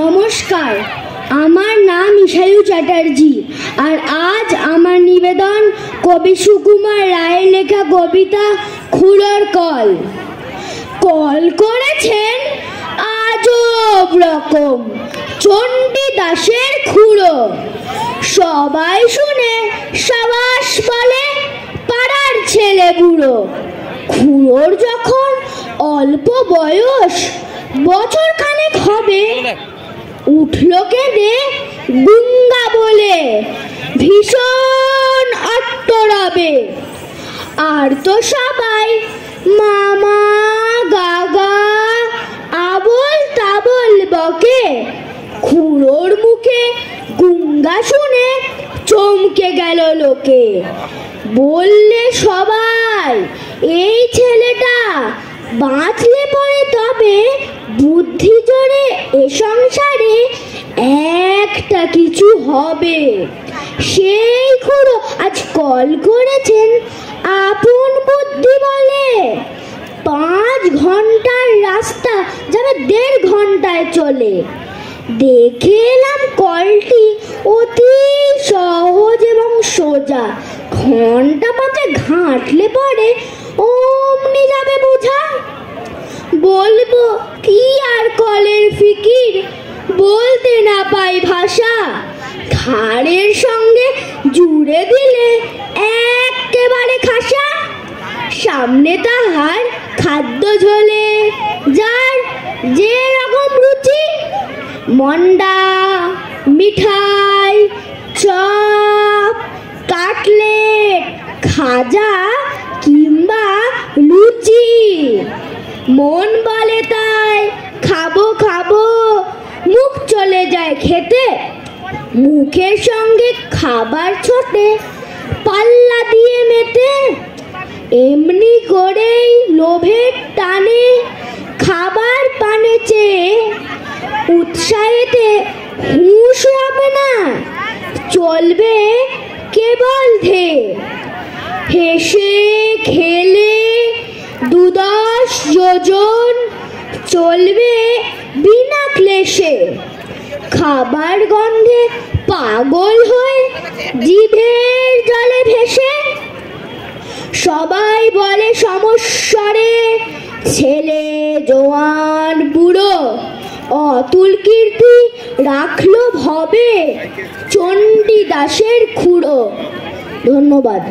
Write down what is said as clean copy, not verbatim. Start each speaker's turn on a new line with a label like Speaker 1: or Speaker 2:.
Speaker 1: নমস্কার, আমার নাম ইশায়ু চ্যাটার্জি। আর আজ আমার নিবেদন কবি সুকুমার রায়ের লেখা কবিতা খুড়োর কল। কল করেছেন আজব রকম চণ্ডী দাসের খুড়ো। সবাই শুনে সাবাস বলে পাড়ার ছেলে বুড়ো। খুড়োর যখন অল্প বয়স, বছর খানেক হবে, উঠল কেঁদে গুঙ্গা বলে ভীষণ অট্টরবে। আর তো সবাই মামা গাগা আবল তাবল বকে। খুড়োর মুখে গুঙ্গা শুনে চমকে গেল লোকে। বললে সবাই, এই ছেলেটা বাঁচলে পরে তবে বুদ্ধি জোরে এ সংসারে একটা কিছু হবে। সেই খুড়ো আজ কল করেছেন আপন বুদ্ধি বলে। 5 ঘন্টার রাস্তা যাবে 1.5 ঘন্টায় চলে। দেখে এলাম কলটি অতি সহজ এবং সোজা। ঘন্টা 5 ঘাঁটলে পরে অমনি যাবে বোঝা। বলবো কি আর কলের ফিকির, বলতে না পাই ভাষা। ঘাড়ের সঙ্গে জুড়ে দিলে একেবারে খাসা। সামনে তাহার খাদ্য ঝোলে যার যে রকম রুচি, মন্ডা, মিঠাই, চপ, কাটলেট, খাজা কিংবা লুচি। মন বলে তাই খাবো খাবো, মুখ চলে যায় খেতে। মুখের সঙ্গে খাবার ছোটে পাল্লা দিয়ে মেতে। এমনি করেই লোভের টানে খাবার পানে চেয়ে উৎসাহেতে হুঁশ হবে না, চলবে কেবল ধেয়ে। হেসে খেলে 2-10 যোজন চলবে বিনা ক্লেশে। খাবার গন্ধে পাগল হয়ে জিভের জলে ভেসে। সবাই বলে সমস্বরে, ছেলে জোয়ান বুড়ো অতুল কীর্তি রাখলো ভবে চণ্ডী দাসের খুড়ো। ধন্যবাদ।